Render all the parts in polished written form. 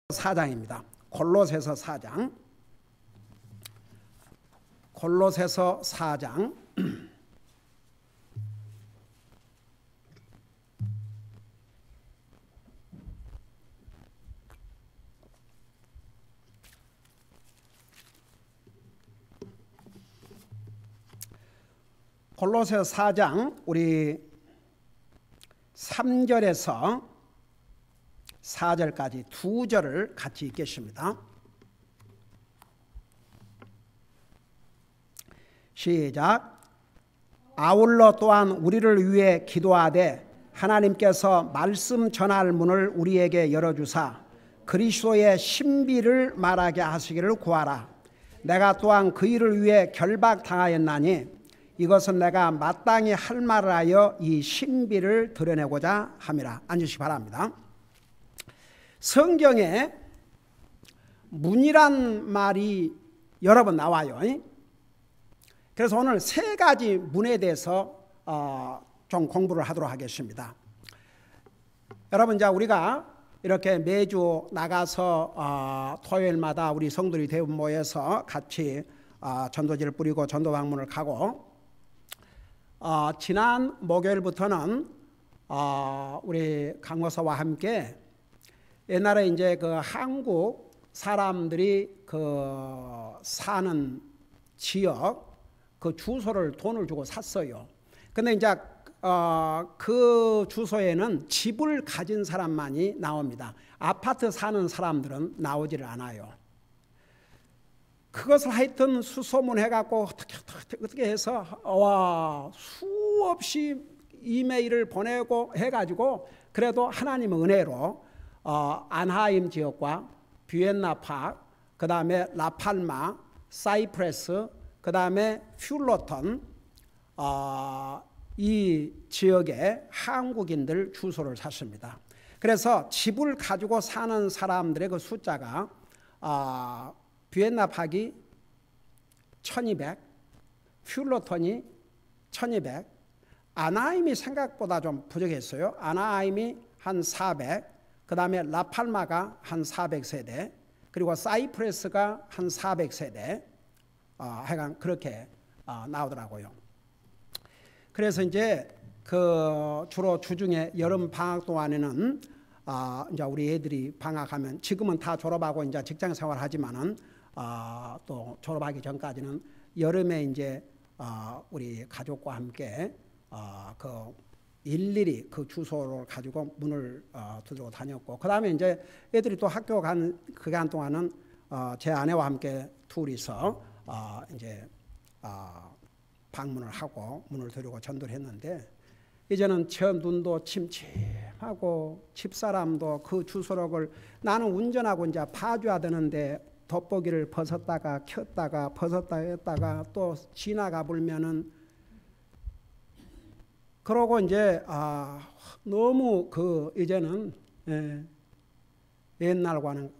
4장입니다. 골로새서 4장. 골로새서 4장. 골로새서 4장 우리 3절에서 4절까지 두 절을 같이 읽겠습니다. 시작. 아울러 또한 우리를 위해 기도하되 하나님께서 말씀 전할 문을 우리에게 열어주사 그리스도의 신비를 말하게 하시기를 구하라. 내가 또한 그 일을 위해 결박당하였나니 이것은 내가 마땅히 할 말을 하여 이 신비를 드러내고자 함이라. 앉으시기 바랍니다. 성경에 문이란 말이 여러 번 나와요. 그래서 오늘 세 가지 문에 대해서 좀 공부를 하도록 하겠습니다. 여러분, 이제 우리가 이렇게 매주 나가서 토요일마다 우리 성도들이 대부분 모여서 같이 전도지를 뿌리고 전도 방문을 가고, 지난 목요일부터는 우리 강목사와 함께 옛날에 이제 그 한국 사람들이 그 사는 지역 그 주소를 돈을 주고 샀어요. 근데 이제 그 주소에는 집을 가진 사람만이 나옵니다. 아파트 사는 사람들은 나오지를 않아요. 그것을 하여튼 수소문해갖고 어떻게 해서 수없이 이메일을 보내고 해가지고 그래도 하나님의 은혜로 안하임 지역과 비엔나파, 그 다음에 라팔마, 사이프레스, 그 다음에 퓰러턴, 이 지역에 한국인들 주소를 샀습니다. 그래서 집을 가지고 사는 사람들의 그 숫자가 비엔나파기 1200, 퓰러턴이 1200, 아나하임이 생각보다 좀 부족했어요. 아나하임이 한 400, 그 다음에 라팔마가 한 400세대, 그리고 사이프레스가 한 400세대, 하여간 그렇게 나오더라고요. 그래서 이제 그 주로 주중에 여름 방학 동안에는 이제 우리 애들이 방학하면, 지금은 다 졸업하고 이제 직장 생활 하지만은 또 졸업하기 전까지는 여름에 이제 우리 가족과 함께 그 일일이 그 주소를 가지고 문을 두드리고 다녔고, 그 다음에 이제 애들이 또 학교 간 그간 동안은 제 아내와 함께 둘이서 이제 방문을 하고 문을 두드리고 전도를 했는데, 이제는 저 눈도 침침하고 집사람도 그 주소록을 나는 운전하고 이제 봐줘야 되는데 돋보기를 벗었다가 켰다가 벗었다 했다가 또 지나가 불면은, 그러고 이제 너무 그 이제는 옛날과는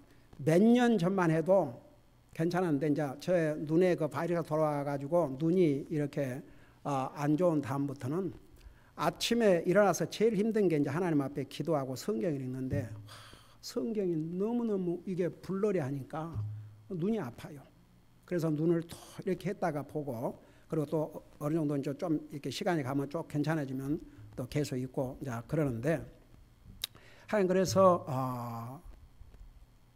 몇 년 전만 해도 괜찮았는데, 이제 제 눈에 그 바이러스가 돌아와 가지고 눈이 이렇게 안 좋은 다음부터는 아침에 일어나서 제일 힘든 게 이제 하나님 앞에 기도하고 성경을 읽는데, 성경이 너무너무 이게 불러리 하니까 눈이 아파요. 그래서 눈을 또 이렇게 했다가 보고, 그리고 또 어느 정도 이제 좀 이렇게 시간이 가면 좀 괜찮아지면 또 계속 있고 이제 그러는데, 하여간 그래서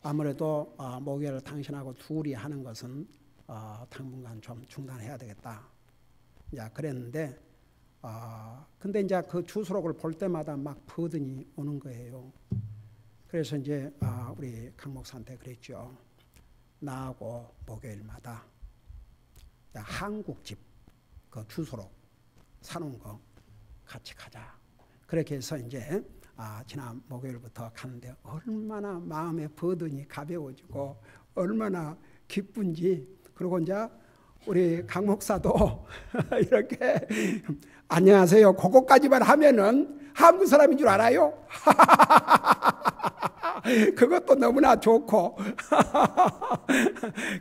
아무래도 목요일 당신하고 둘이 하는 것은 당분간 좀 중단해야 되겠다. 이제 그랬는데, 근데 이제 그 주소록을 볼 때마다 막 버든이 오는 거예요. 그래서 이제 우리 강 목사한테 그랬죠. 나하고 목요일마다 한국집 그 주소록 사놓은 거 같이 가자. 그렇게 해서 이제 지난 목요일부터 가는데 얼마나 마음의 버든이 가벼워지고 얼마나 기쁜지. 그리고 이제 우리 강 목사도 이렇게 안녕하세요 그거까지만 하면은 한국 사람인 줄 알아요. 그것도 너무나 좋고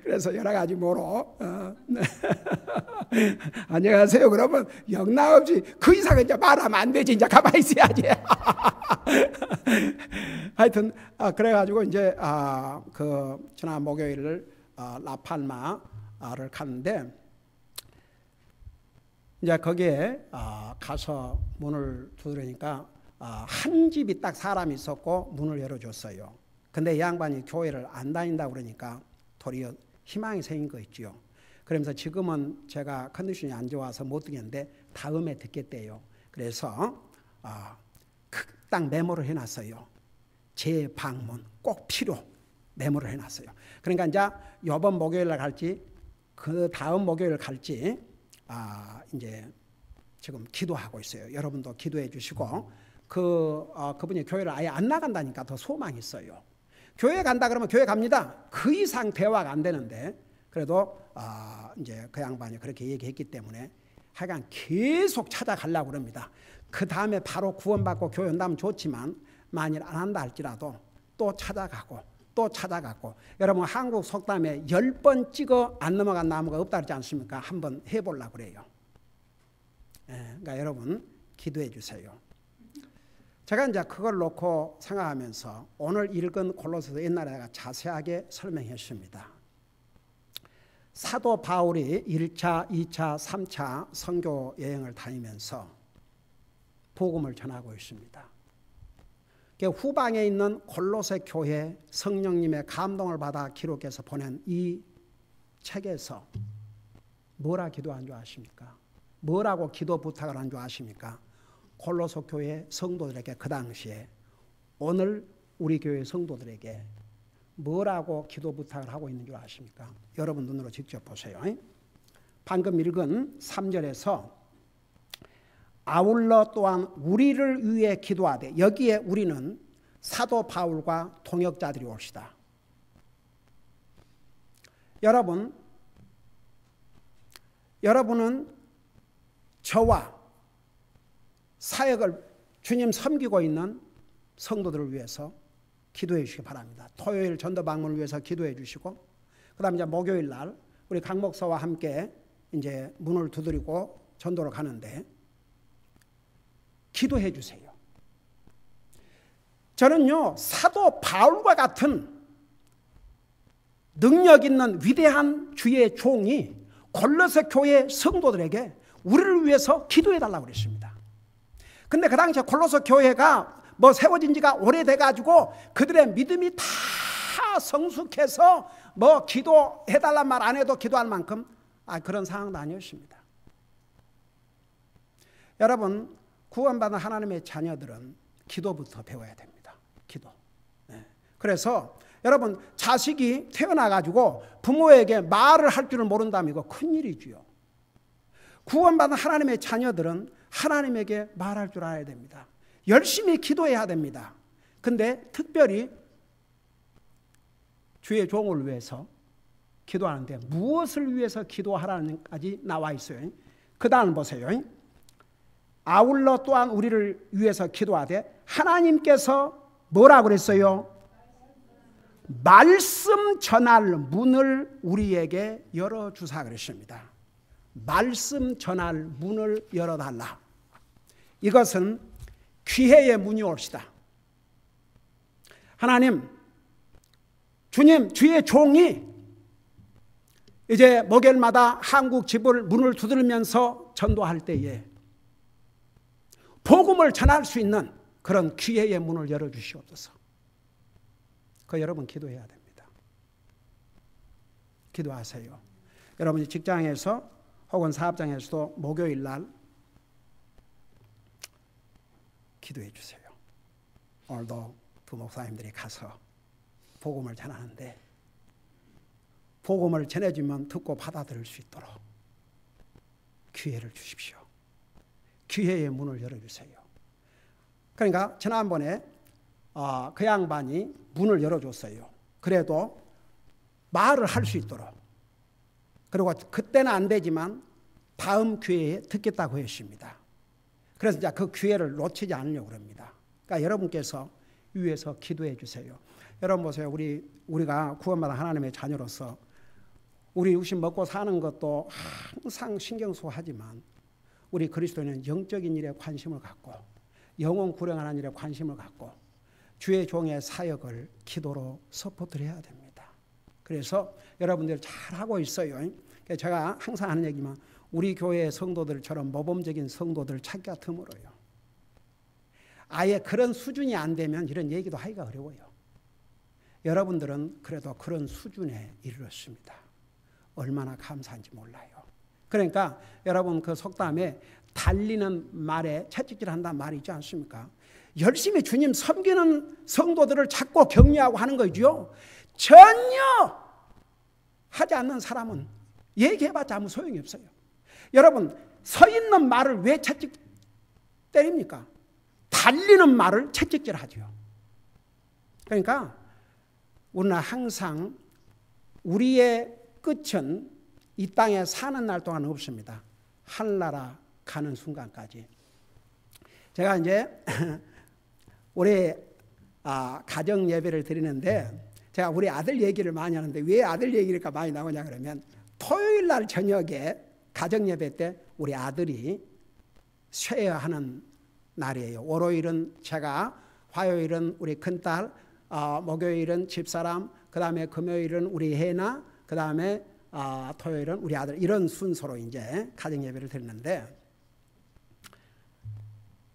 그래서 여러 가지 뭐로 안녕하세요 그러면 영락없이 그 이상은 이제 말하면 안 되지. 이제 가만히 있어야지. 하여튼 그래가지고 이제 그 지난 목요일을 라팔마를 갔는데 이제 거기에 가서 문을 두드리니까 한 집이 딱 사람이 있었고 문을 열어줬어요. 근데 이 양반이 교회를 안 다닌다고 그러니까 도리어 희망이 생긴 거 있지요. 그러면서 지금은 제가 컨디션이 안 좋아서 못 듣겠는데 다음에 듣겠대요. 그래서 딱 메모를 해놨어요. 재방문 꼭 필요 메모를 해놨어요. 그러니까 이제 이번 목요일날 갈지 그 다음 목요일 갈지 이제 지금 기도하고 있어요. 여러분도 기도해 주시고 그분이 교회를 아예 안 나간다니까 더 소망이 있어요. 교회 간다 그러면 교회 갑니다. 그 이상 대화가 안 되는데 그래도 이제 그 양반이 그렇게 얘기했기 때문에 하여간 계속 찾아가려고 그럽니다. 그 다음에 바로 구원받고 교회 온다면 좋지만 만일 안 한다 할지라도 또 찾아가고 또 찾아가고 여러분 한국 속담에 10번 찍어 안 넘어간 나무가 없다 그러지 않습니까? 한번 해보려고 그래요. 그러니까 여러분 기도해 주세요. 제가 이제 그걸 놓고 생각하면서 오늘 읽은 골로새서 옛날에 내가 자세하게 설명했습니다. 사도 바울이 1차, 2차, 3차 선교 여행을 다니면서 복음을 전하고 있습니다. 후방에 있는 골로새 교회 성령님의 감동을 받아 기록해서 보낸 이 책에서 뭐라 기도한 줄 아십니까? 뭐라고 기도 부탁을 한 줄 아십니까? 골로새 교회 성도들에게 그 당시에 오늘 우리 교회 성도들에게 뭐라고 기도 부탁을 하고 있는 줄 아십니까? 여러분 눈으로 직접 보세요. 방금 읽은 3절에서 아울러 또한 우리를 위해 기도하되 여기에 우리는 사도 바울과 동역자들이 옵시다. 여러분은 저와 사역을 주님 섬기고 있는 성도들을 위해서 기도해 주시기 바랍니다. 토요일 전도 방문을 위해서 기도해 주시고 그다음에 이제 목요일 날 우리 강 목사와 함께 이제 문을 두드리고 전도를 가는데 기도해 주세요. 저는요 사도 바울과 같은 능력 있는 위대한 주의 종이 골로새 교회 성도들에게 우리를 위해서 기도해 달라고 그랬습니다. 근데 그 당시에 골로새 교회가 뭐 세워진 지가 오래돼 가지고 그들의 믿음이 다 성숙해서 뭐 기도해 달란 말 안 해도 기도할 만큼 그런 상황도 아니었습니다. 여러분 구원받은 하나님의 자녀들은 기도부터 배워야 됩니다. 기도. 그래서 여러분 자식이 태어나가지고 부모에게 말을 할 줄을 모른다면 이거 큰일이지요. 구원받은 하나님의 자녀들은 하나님에게 말할 줄 알아야 됩니다. 열심히 기도해야 됩니다. 근데 특별히 주의 종을 위해서 기도하는데 무엇을 위해서 기도하라는까지 나와 있어요. 그 다음 보세요. 아울러 또한 우리를 위해서 기도하되 하나님께서 뭐라고 그랬어요? 말씀 전할 문을 우리에게 열어주사 그랬습니다. 말씀 전할 문을 열어달라. 이것은 기회의 문이 옵시다. 하나님, 주님, 주의 종이 이제 목요일마다 한국 집을 문을 두드리면서 전도할 때에 복음을 전할 수 있는 그런 기회의 문을 열어주시옵소서. 여러분 기도해야 됩니다. 기도하세요. 여러분이 직장에서 혹은 사업장에서도 목요일 날 기도해 주세요. 오늘도 부목사님들이 가서 복음을 전하는데 복음을 전해주면 듣고 받아들일 수 있도록 기회를 주십시오. 기회의 문을 열어주세요. 그러니까 지난번에 그 양반이 문을 열어줬어요. 그래도 말을 할 수 있도록. 그리고 그때는 안 되지만 다음 기회에 듣겠다고 했습니다. 그래서 이제 그 기회를 놓치지 않으려고 합니다. 그러니까 여러분께서 위에서 기도해 주세요. 여러분 보세요. 우리가 구원받은 하나님의 자녀로서 우리 육신 먹고 사는 것도 항상 신경소하지만 우리 그리스도인은 영적인 일에 관심을 갖고 영혼 구령하는 일에 관심을 갖고 주의 종의 사역을 기도로 서포트를 해야 됩니다. 그래서 여러분들 잘하고 있어요. 제가 항상 하는 얘기만 우리 교회의 성도들처럼 모범적인 성도들 찾기가 드물어요. 아예 그런 수준이 안 되면 이런 얘기도 하기가 어려워요. 여러분들은 그래도 그런 수준에 이르렀습니다. 얼마나 감사한지 몰라요. 그러니까 여러분 그 속담에 달리는 말에 채찍질 한다는 말이 있지 않습니까? 열심히 주님 섬기는 성도들을 찾고 격려하고 하는 거죠. 전혀 하지 않는 사람은 얘기해봤자 아무 소용이 없어요. 여러분 서 있는 말을 왜 채찍 때립니까? 달리는 말을 채찍질 하죠. 그러니까 우리는 항상 우리의 끝은 이 땅에 사는 날 동안 없습니다. 하늘나라 가는 순간까지. 제가 이제 올해 가정 예배를 드리는데 제가 우리 아들 얘기를 많이 하는데 왜 아들 얘기가 많이 나오냐 그러면 토요일 날 저녁에 가정 예배 때 우리 아들이 쇠어하는 날이에요. 월요일은 제가, 화요일은 우리 큰딸, 목요일은 집사람, 그 다음에 금요일은 우리 혜나, 그 다음에 토요일은 우리 아들, 이런 순서로 이제 가정 예배를 드리는데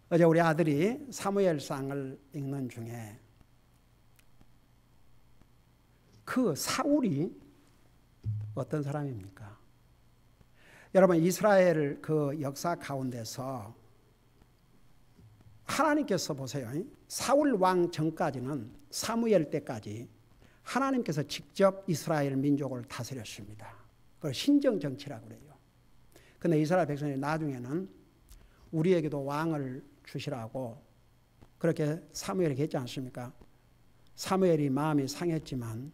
어제 우리 아들이 사무엘상을 읽는 중에 그 사울이 어떤 사람입니까? 여러분 이스라엘 그 역사 가운데서 하나님께서 보세요. 사울 왕 전까지는 사무엘 때까지 하나님께서 직접 이스라엘 민족을 다스렸습니다. 그걸 신정 정치라고 그래요. 그런데 이스라엘 백성이 나중에는 우리에게도 왕을 주시라고 그렇게 사무엘에게 했지 않습니까? 사무엘이 마음이 상했지만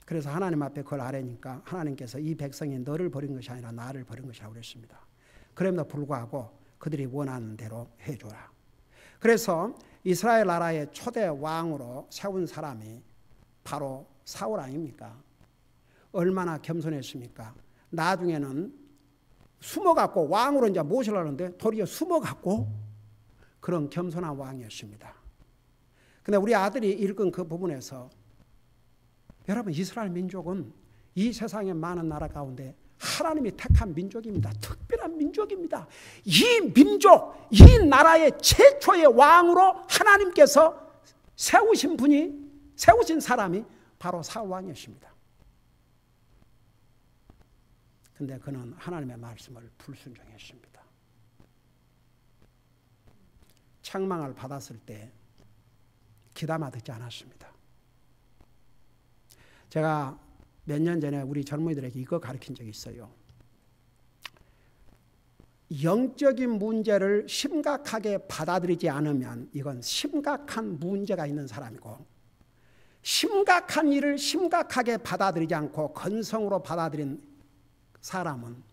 그래서 하나님 앞에 그걸 아뢰니까 하나님께서 이 백성이 너를 버린 것이 아니라 나를 버린 것이라고 그랬습니다. 그럼에도 불구하고 그들이 원하는 대로 해줘라. 그래서 이스라엘 나라의 초대 왕으로 세운 사람이 바로 사울 아닙니까? 얼마나 겸손했습니까? 나중에는 숨어갖고 왕으로 이제 모시려는데 도리어 숨어갖고 그런 겸손한 왕이었습니다. 근데 우리 아들이 읽은 그 부분에서 여러분 이스라엘 민족은 이 세상의 많은 나라 가운데 하나님이 택한 민족입니다. 특별한 민족입니다. 이 민족, 이 나라의 최초의 왕으로 하나님께서 세우신 사람이 바로 사울 왕이었습니다. 근데 그는 하나님의 말씀을 불순종했습니다. 책망을 받았을 때 귀담아 듣지 않았습니다. 제가 몇 년 전에 우리 젊은이들에게 이거 가르친 적이 있어요. 영적인 문제를 심각하게 받아들이지 않으면 이건 심각한 문제가 있는 사람이고 심각한 일을 심각하게 받아들이지 않고 건성으로 받아들인 사람은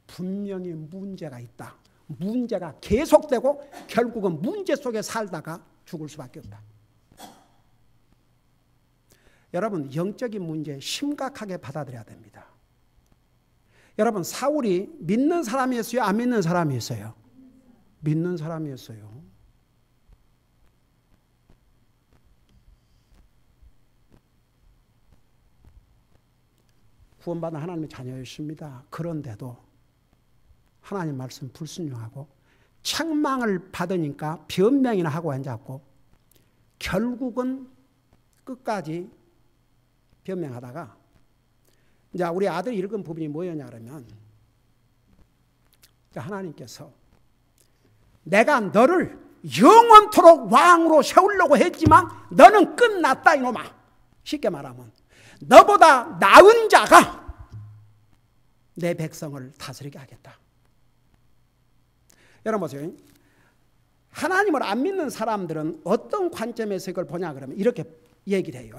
분명히 문제가 있다. 문제가 계속되고 결국은 문제 속에 살다가 죽을 수밖에 없다. 여러분 영적인 문제 심각하게 받아들여야 됩니다. 여러분 사울이 믿는 사람이었어요? 안 믿는 사람이었어요? 믿는 사람이었어요. 구원받은 하나님의 자녀였습니다. 그런데도 하나님 말씀 불순종하고 책망을 받으니까 변명이나 하고 앉았고 결국은 끝까지 변명하다가 이제 우리 아들이 읽은 부분이 뭐였냐 그러면 하나님께서 내가 너를 영원토록 왕으로 세우려고 했지만 너는 끝났다 이놈아. 쉽게 말하면 너보다 나은 자가 내 백성을 다스리게 하겠다. 여러분 보세요. 하나님을 안 믿는 사람들은 어떤 관점에서 이걸 보냐 그러면 이렇게 얘기를 해요.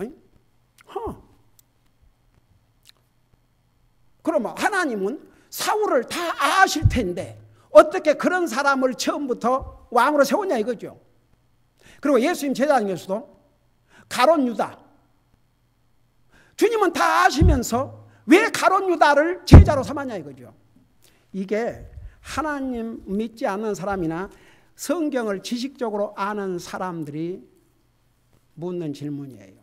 그러면 하나님은 사울을 다 아실 텐데 어떻게 그런 사람을 처음부터 왕으로 세웠냐 이거죠. 그리고 예수님 제자 중에서도 가룟 유다. 주님은 다 아시면서 왜 가룟 유다를 제자로 삼았냐 이거죠. 이게 하나님 믿지 않는 사람이나 성경을 지식적으로 아는 사람들이 묻는 질문이에요.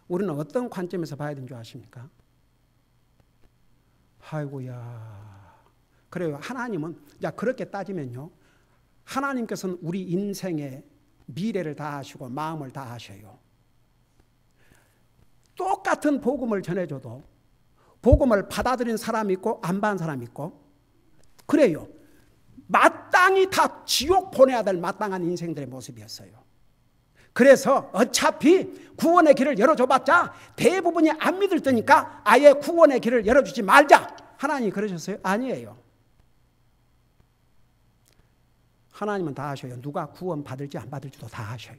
우리는 어떤 관점에서 봐야 되는 줄 아십니까? 아이고야. 그래요. 하나님은, 자, 그렇게 따지면요. 하나님께서는 우리 인생의 미래를 다 아시고 마음을 다 아셔요. 똑같은 복음을 전해줘도 복음을 받아들인 사람이 있고 안 받은 사람이 있고 그래요. 마땅히 다 지옥 보내야 될 마땅한 인생들의 모습이었어요. 그래서 어차피 구원의 길을 열어줘봤자 대부분이 안 믿을 테니까 아예 구원의 길을 열어주지 말자. 하나님이 그러셨어요? 아니에요. 하나님은 다 아셔요. 누가 구원 받을지 안 받을지도 다 아셔요.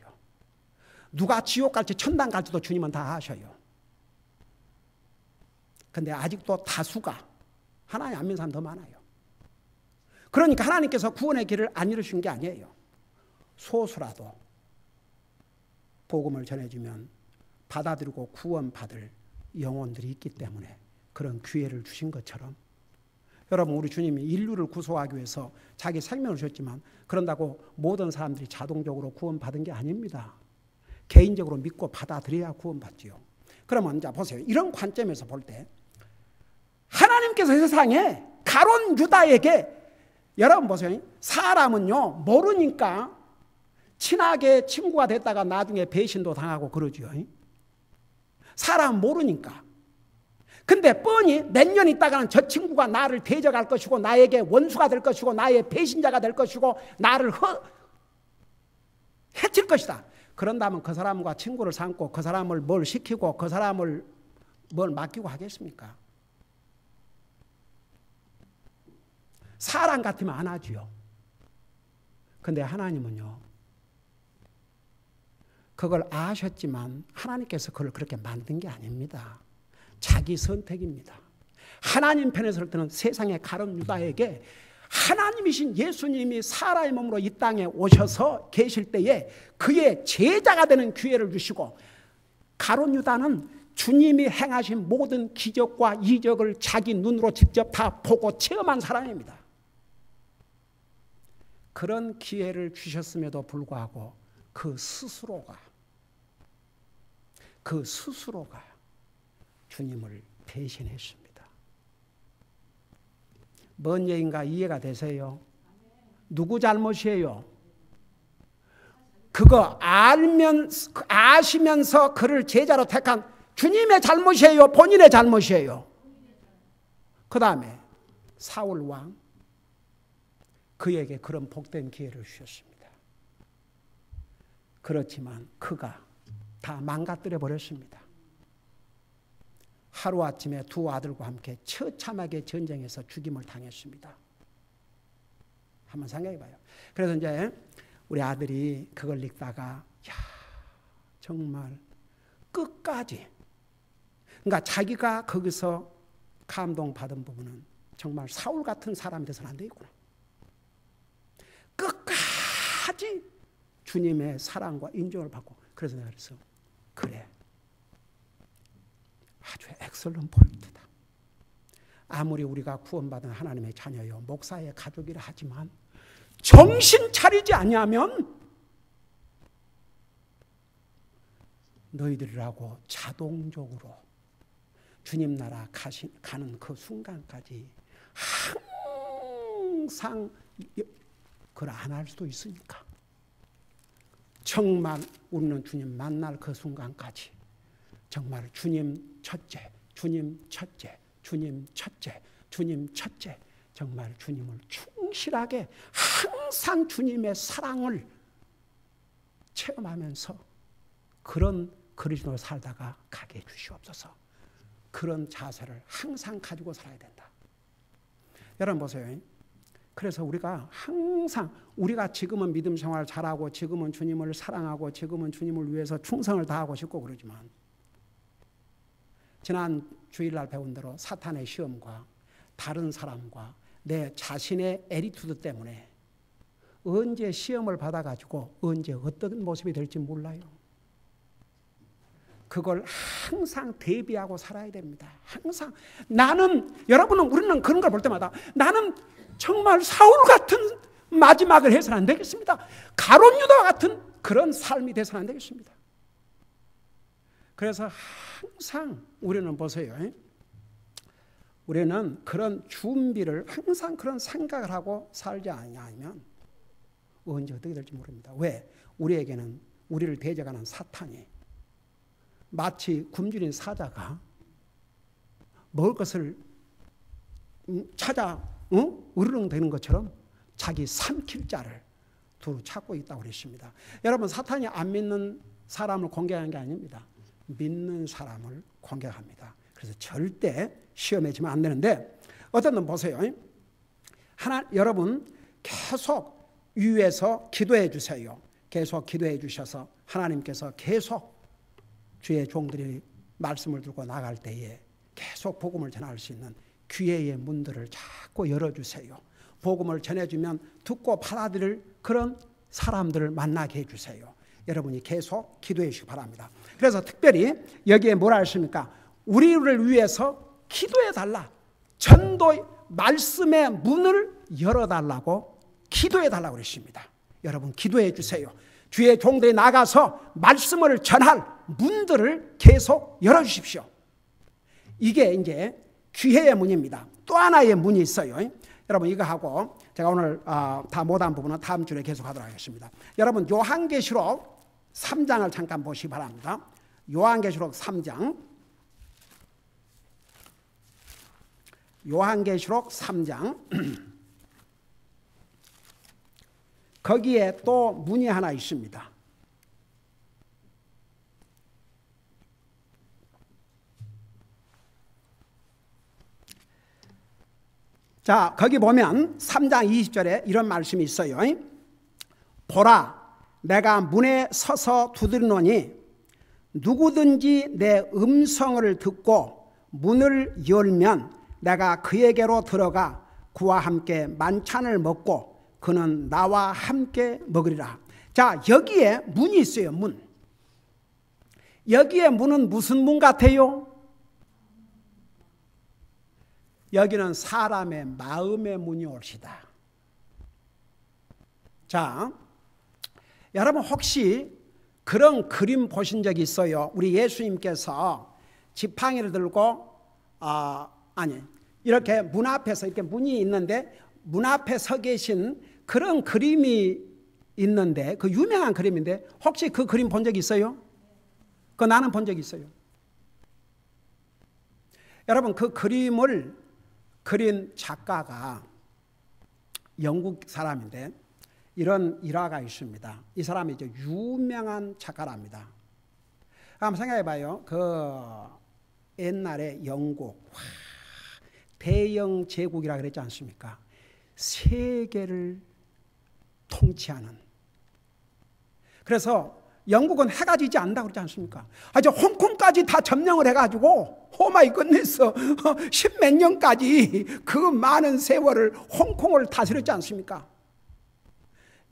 누가 지옥 갈지 천당 갈지도 주님은 다 아셔요. 근데 아직도 다수가 하나님 안 믿는 사람 더 많아요. 그러니까 하나님께서 구원의 길을 안 열어주신 게 아니에요. 소수라도 복음을 전해주면 받아들이고 구원받을 영혼들이 있기 때문에 그런 기회를 주신 것처럼 여러분, 우리 주님이 인류를 구속하기 위해서 자기 생명을 주셨지만 그런다고 모든 사람들이 자동적으로 구원받은 게 아닙니다. 개인적으로 믿고 받아들여야 구원받지요. 그러면 자 보세요. 이런 관점에서 볼 때 하나님께서 세상에 가룟 유다에게 여러분 보세요. 사람은요 모르니까 친하게 친구가 됐다가 나중에 배신도 당하고 그러죠. 사람은 모르니까. 근데 뻔히 몇 년 있다가는 저 친구가 나를 대적할 것이고 나에게 원수가 될 것이고 나의 배신자가 될 것이고 나를 해칠 것이다. 그런다면 그 사람과 친구를 삼고 그 사람을 뭘 시키고 그 사람을 뭘 맡기고 하겠습니까? 사람 같으면 안 하지요. 근데 하나님은요. 그걸 아셨지만 하나님께서 그걸 그렇게 만든 게 아닙니다. 자기 선택입니다. 하나님 편에서 볼 때는 세상의 가룟 유다에게 하나님이신 예수님이 사람의 몸으로 이 땅에 오셔서 계실 때에 그의 제자가 되는 기회를 주시고 가룟 유다는 주님이 행하신 모든 기적과 이적을 자기 눈으로 직접 다 보고 체험한 사람입니다. 그런 기회를 주셨음에도 불구하고 그 스스로가 주님을 배신했습니다. 뭔 얘기인가 이해가 되세요? 누구 잘못이에요? 그거 아시면서 그를 제자로 택한 주님의 잘못이에요? 본인의 잘못이에요? 그 다음에 사울 왕 그에게 그런 복된 기회를 주셨습니다. 그렇지만 그가 다 망가뜨려 버렸습니다. 하루아침에 두 아들과 함께 처참하게 전쟁에서 죽임을 당했습니다. 한번 생각해 봐요. 그래서 이제 우리 아들이 그걸 읽다가 야, 정말 끝까지 그러니까 자기가 거기서 감동받은 부분은 정말 사울 같은 사람이 돼서는 안 되겠구나. 끝까지 주님의 사랑과 인정을 받고 그래서 내가 그랬어. 그래. 아주 엑셀런트 포인트다. 아무리 우리가 구원받은 하나님의 자녀요 목사의 가족이라 하지만 정신 차리지 아니하면 너희들이라고 자동적으로 주님 나라 가는 그 순간까지 항상 그걸 안 할 수도 있으니까 정말 우리는 주님 만날 그 순간까지 정말 주님 첫째, 주님 첫째, 주님 첫째, 주님 첫째 정말 주님을 충실하게 항상 주님의 사랑을 체험하면서 그런 그리스도로 살다가 가게 해주시옵소서. 그런 자세를 항상 가지고 살아야 된다. 여러분 보세요. 그래서 우리가 항상 우리가 지금은 믿음 생활을 잘하고 지금은 주님을 사랑하고 지금은 주님을 위해서 충성을 다하고 싶고 그러지만 지난 주일날 배운 대로 사탄의 시험과 다른 사람과 내 자신의 애리투드 때문에 언제 시험을 받아가지고 언제 어떤 모습이 될지 몰라요. 그걸 항상 대비하고 살아야 됩니다. 항상 우리는 그런 걸 볼 때마다 나는 정말 사울 같은 마지막을 해서는 안 되겠습니다. 가룟 유다와 같은 그런 삶이 돼서는 안 되겠습니다. 그래서 항상 우리는 보세요. 우리는 그런 준비를 항상 그런 생각을 하고 살지 않으면 언제 어떻게 될지 모릅니다. 왜? 우리에게는 우리를 대적하는 사탄이 마치 굶주린 사자가 먹을 것을 찾아 으르렁대는 것처럼 자기 삼킬 자를 두루 찾고 있다고 그랬습니다. 여러분, 사탄이 안 믿는 사람을 공격하는 게 아닙니다. 믿는 사람을 공격합니다. 그래서 절대 시험에 지면 안 되는데, 어떤 분 보세요. 여러분 계속 위에서 기도해 주세요. 계속 기도해 주셔서 하나님께서 계속 주의 종들이 말씀을 들고 나갈 때에 계속 복음을 전할 수 있는 기회의 문들을 자꾸 열어주세요. 복음을 전해주면 듣고 받아들일 그런 사람들을 만나게 해주세요. 여러분이 계속 기도해 주시기 바랍니다. 그래서 특별히 여기에 뭐라 하십니까? 우리를 위해서 기도해 달라. 전도의 말씀의 문을 열어달라고 기도해 달라고 그랬습니다. 여러분 기도해 주세요. 주의 종들이 나가서 말씀을 전할 문들을 계속 열어주십시오. 이게 이제 기회의 문입니다. 또 하나의 문이 있어요. 여러분 이거 하고 제가 오늘 다 못한 부분은 다음 주에 계속 하도록 하겠습니다. 여러분 요한계시록 3장을 잠깐 보시기 바랍니다. 요한계시록 3장. 요한계시록 3장. 거기에 또 문이 하나 있습니다. 자, 거기 보면 3장 20절에 이런 말씀이 있어요. 보라, 내가 문에 서서 두드리노니 누구든지 내 음성을 듣고 문을 열면 내가 그에게로 들어가 그와 함께 만찬을 먹고 그는 나와 함께 먹으리라. 자, 여기에 문이 있어요. 문. 여기에 문은 무슨 문 같아요? 여기는 사람의 마음의 문이 옳시다. 자, 여러분 혹시 그런 그림 보신 적 있어요? 우리 예수님께서 지팡이를 들고 이렇게 문 앞에서 이렇게 문이 있는데 문 앞에 서 계신 그런 그림이 있는데, 그 유명한 그림인데 혹시 그 그림 본 적 있어요? 나는 본 적 있어요. 여러분 그 그림을 그린 작가가 영국 사람인데 이런 일화가 있습니다. 이 사람이 이제 유명한 작가랍니다. 한번 생각해 봐요. 그 옛날에 영국 대영 제국이라 그랬지 않습니까? 세계를 통치하는. 그래서 영국은 해가 지지 않는다고 그러지 않습니까? 이제 홍콩까지 다 점령을 해가지고 오마이 갓네스 10몇 년까지 그 많은 세월을 홍콩을 다스렸지 않습니까?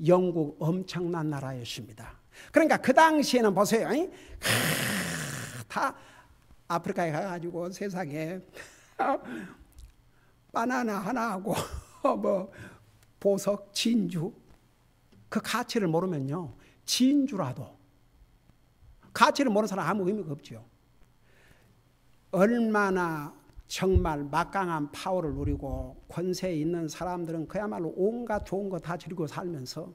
영국 엄청난 나라였습니다. 그러니까 그 당시에는 보세요. 다 아프리카에 가가지고 세상에 바나나 하나하고 뭐 보석, 진주, 그 가치를 모르면요 진주라도 가치를 모르는 사람 아무 의미가 없죠. 얼마나 정말 막강한 파워를 누리고 권세에 있는 사람들은 그야말로 온갖 좋은 거 다 즐기고 살면서,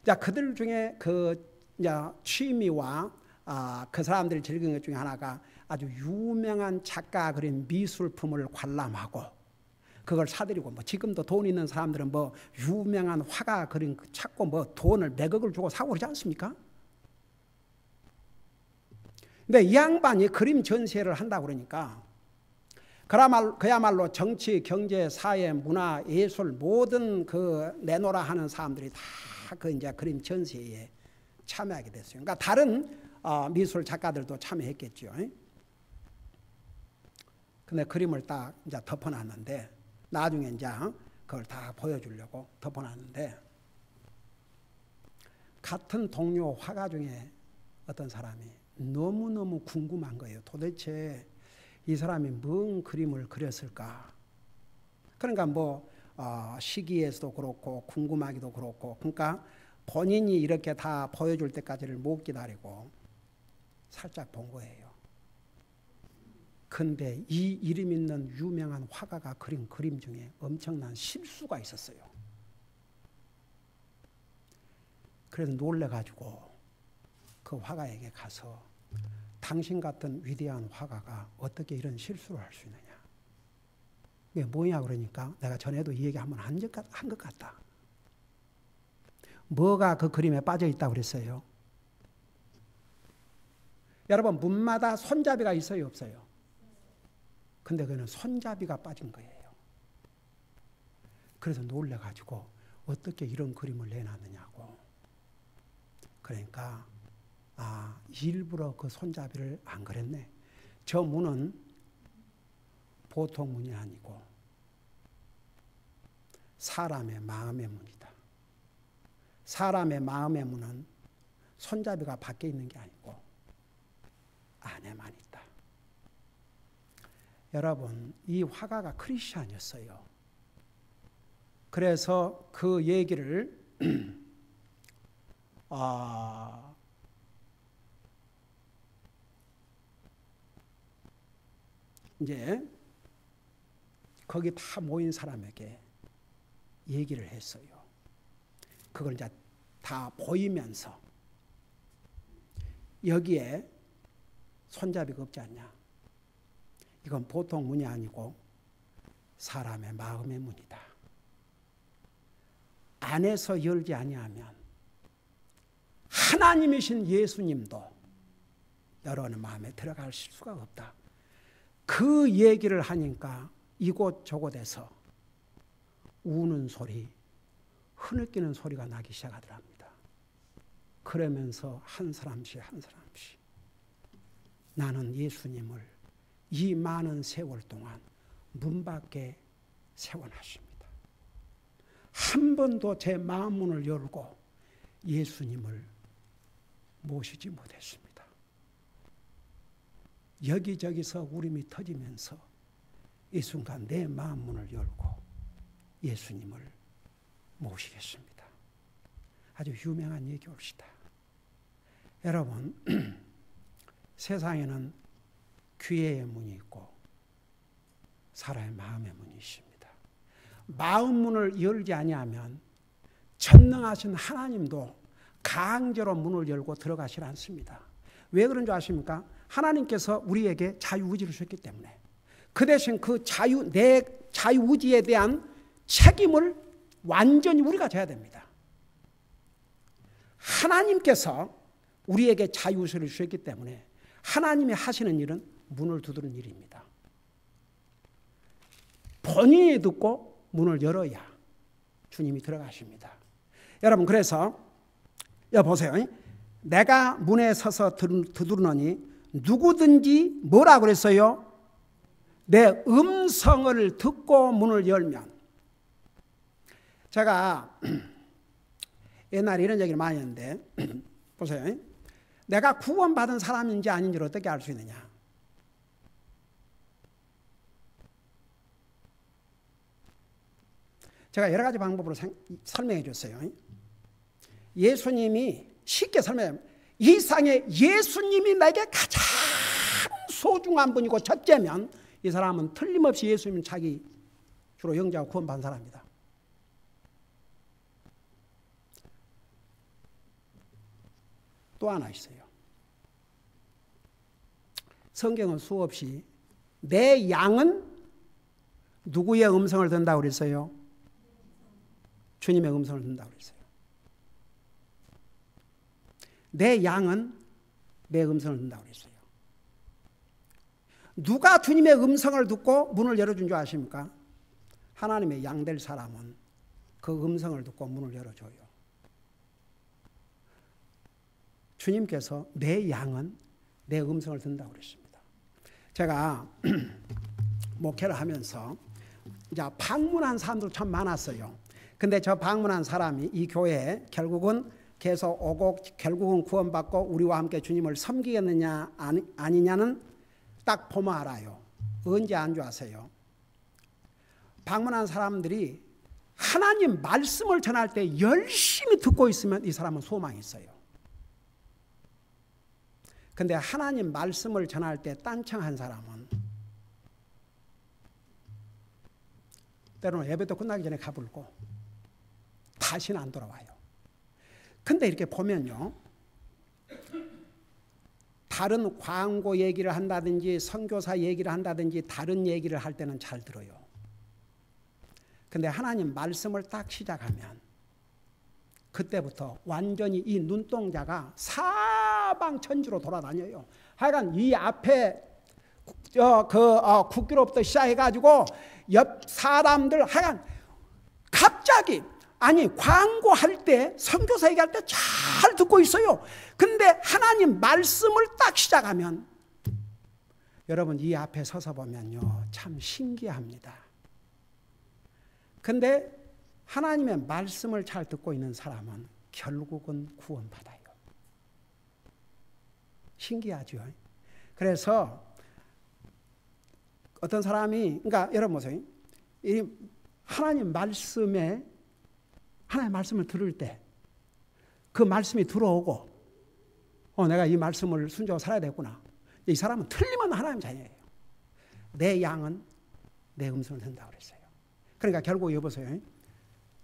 자 그들 중에 그 이제 취미와 그 사람들이 즐기는 것 중에 하나가 아주 유명한 작가 그린 미술품을 관람하고 그걸 사들이고, 뭐 지금도 돈 있는 사람들은 뭐 유명한 화가 그린 찾고 뭐 돈을 몇억을 주고 사고 그러지 않습니까? 근데 이 양반이 그림 전시회를 한다고 그러니까 그야말로 정치, 경제, 사회, 문화, 예술 모든 그 내노라 하는 사람들이 다 그 이제 그림 전시회에 참여하게 됐어요. 그러니까 다른 미술 작가들도 참여했겠죠. 근데 그림을 딱 이제 덮어놨는데 나중에 이제 그걸 다 보여주려고 덮어놨는데 같은 동료 화가 중에 어떤 사람이 너무너무 궁금한 거예요. 도대체 이 사람이 뭔 그림을 그렸을까? 그러니까 뭐 시기에서도 그렇고 궁금하기도 그렇고, 그러니까 본인이 이렇게 다 보여줄 때까지를 못 기다리고 살짝 본 거예요. 근데 이 이름 있는 유명한 화가가 그린 그림 중에 엄청난 실수가 있었어요. 그래서 놀래가지고 그 화가에게 가서 당신 같은 위대한 화가가 어떻게 이런 실수를 할 수 있느냐. 이게 뭐냐 그러니까 내가 전에도 이 얘기 한번 한 것 같다. 뭐가 그 그림에 빠져 있다고 그랬어요? 여러분, 문마다 손잡이가 있어요, 없어요? 근데 그는 손잡이가 빠진 거예요. 그래서 놀래가지고 어떻게 이런 그림을 내놨느냐고. 그러니까 일부러 그 손잡이를 안 그렸네. 저 문은 보통 문이 아니고 사람의 마음의 문이다. 사람의 마음의 문은 손잡이가 밖에 있는 게 아니고 안에만 있다. 여러분, 이 화가가 크리스찬이었어요. 그래서 그 얘기를 이제 거기 다 모인 사람에게 얘기를 했어요. 그걸 이제 다 보이면서 여기에 손잡이가 없지 않냐. 이건 보통 문이 아니고 사람의 마음의 문이다. 안에서 열지 아니하면 하나님이신 예수님도 여러분의 마음에 들어갈 수가 없다. 그 얘기를 하니까 이곳저곳에서 우는 소리, 흐느끼는 소리가 나기 시작하더랍니다. 그러면서 한 사람씩 나는 예수님을 이 많은 세월 동안 문 밖에 세워놨습니다. 한 번도 제 마음 문을 열고 예수님을 모시지 못했습니다. 여기저기서 울음이 터지면서 이 순간 내 마음 문을 열고 예수님을 모시겠습니다. 아주 유명한 얘기 옵시다. 여러분, 세상에는 귀의 문이 있고 사람의 마음의 문이 있습니다. 마음 문을 열지 아니하면 전능하신 하나님도 강제로 문을 열고 들어가시지 않습니다. 왜 그런 줄 아십니까? 하나님께서 우리에게 자유의지를 주셨기 때문에. 그 대신 그 내 자유의지에 대한 책임을 완전히 우리가 져야 됩니다. 하나님께서 우리에게 자유의지를 주셨기 때문에 하나님이 하시는 일은 문을 두드리는 일입니다. 본인이 듣고 문을 열어야 주님이 들어가십니다. 여러분, 그래서 보세요. 내가 문에 서서 두드리노니 누구든지 뭐라 그랬어요? 내 음성을 듣고 문을 열면. 제가 옛날에 이런 얘기를 많이 했는데 보세요. 내가 구원받은 사람인지 아닌지를 어떻게 알 수 있느냐? 제가 여러 가지 방법으로 설명해 줬어요. 예수님이 쉽게 설명해요. 이 세상에 예수님이 내게 가장 소중한 분이고 첫째면 이 사람은 틀림없이 예수님은 자기 주로 영접하고 구원받은 사람입니다. 또 하나 있어요. 성경은 수없이 내 양은 누구의 음성을 듣는다고 그랬어요? 주님의 음성을 듣는다고 그랬어요. 내 양은 내 음성을 듣는다고 그랬어요. 누가 주님의 음성을 듣고 문을 열어준 줄 아십니까? 하나님의 양 될 사람은 그 음성을 듣고 문을 열어줘요. 주님께서 내 양은 내 음성을 듣는다고 그랬습니다. 제가 목회를 하면서 이제 방문한 사람들 참 많았어요. 근데 저 방문한 사람이 이 교회에 결국은 계속 오고 결국은 구원받고 우리와 함께 주님을 섬기겠느냐 아니냐는 딱 보면 알아요. 언제 안 좋아하세요? 방문한 사람들이 하나님 말씀을 전할 때 열심히 듣고 있으면 이 사람은 소망이 있어요. 근데 하나님 말씀을 전할 때 딴청한 사람은 때로는 예배도 끝나기 전에 가불고 다시는 안 돌아와요. 근데 이렇게 보면요, 다른 광고 얘기를 한다든지 선교사 얘기를 한다든지 다른 얘기를 할 때는 잘 들어요. 근데 하나님 말씀을 딱 시작하면 그때부터 완전히 이 눈동자가 사방천지로 돌아다녀요. 하여간 이 앞에 국기로부터 시작해가지고 옆 사람들 하여간 갑자기 아니 광고할 때 선교사 얘기할 때 잘 듣고 있어요. 근데 하나님 말씀을 딱 시작하면 여러분 이 앞에 서서 보면요 참 신기합니다. 근데 하나님의 말씀을 잘 듣고 있는 사람은 결국은 구원받아요. 신기하죠. 그래서 어떤 사람이 그러니까 여러분 보세요. 이 하나님 말씀에 하나님의 말씀을 들을 때 그 말씀이 들어오고 내가 이 말씀을 순종하고 살아야 되겠구나. 이 사람은 틀리면 하나님 자녀예요. 내 양은 내 음성을 듣는다고 그랬어요. 그러니까 결국 여보세요.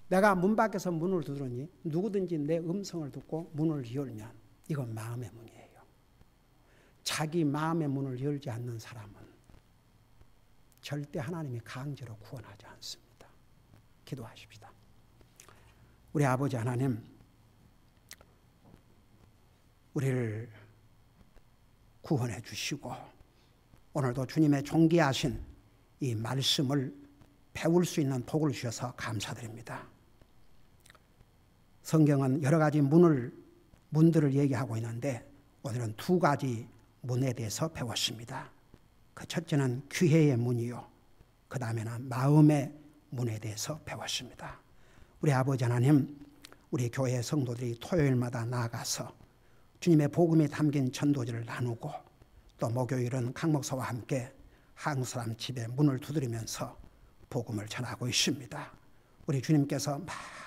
내가 문 밖에서 문을 두드리니 누구든지 내 음성을 듣고 문을 열면 이건 마음의 문이에요. 자기 마음의 문을 열지 않는 사람은 절대 하나님이 강제로 구원하지 않습니다. 기도하십시다. 우리 아버지 하나님, 우리를 구원해 주시고 오늘도 주님의 존귀하신 이 말씀을 배울 수 있는 복을 주셔서 감사드립니다. 성경은 여러 가지 문들을 얘기하고 있는데 오늘은 두 가지 문에 대해서 배웠습니다. 그 첫째는 귀회의 문이요. 그 다음에는 마음의 문에 대해서 배웠습니다. 우리 아버지 하나님, 우리 교회 성도들이 토요일마다 나아가서 주님의 복음이 담긴 전도지를 나누고 또 목요일은 강 목사와 함께 한국 사람 집에 문을 두드리면서 복음을 전하고 있습니다. 우리 주님께서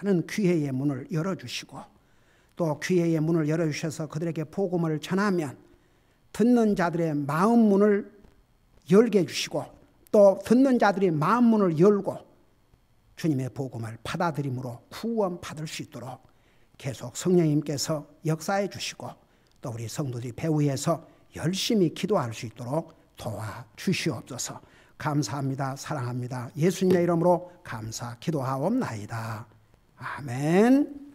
많은 귀회의 문을 열어주시고 또 귀회의 문을 열어주셔서 그들에게 복음을 전하면 듣는 자들의 마음 문을 열게 해주시고 또 듣는 자들이 마음 문을 열고 주님의 복음을 받아들임으로 구원받을 수 있도록 계속 성령님께서 역사해 주시고 또 우리 성도들이 배후에서 열심히 기도할 수 있도록 도와주시옵소서. 감사합니다. 사랑합니다. 예수님의 이름으로 감사 기도하옵나이다. 아멘.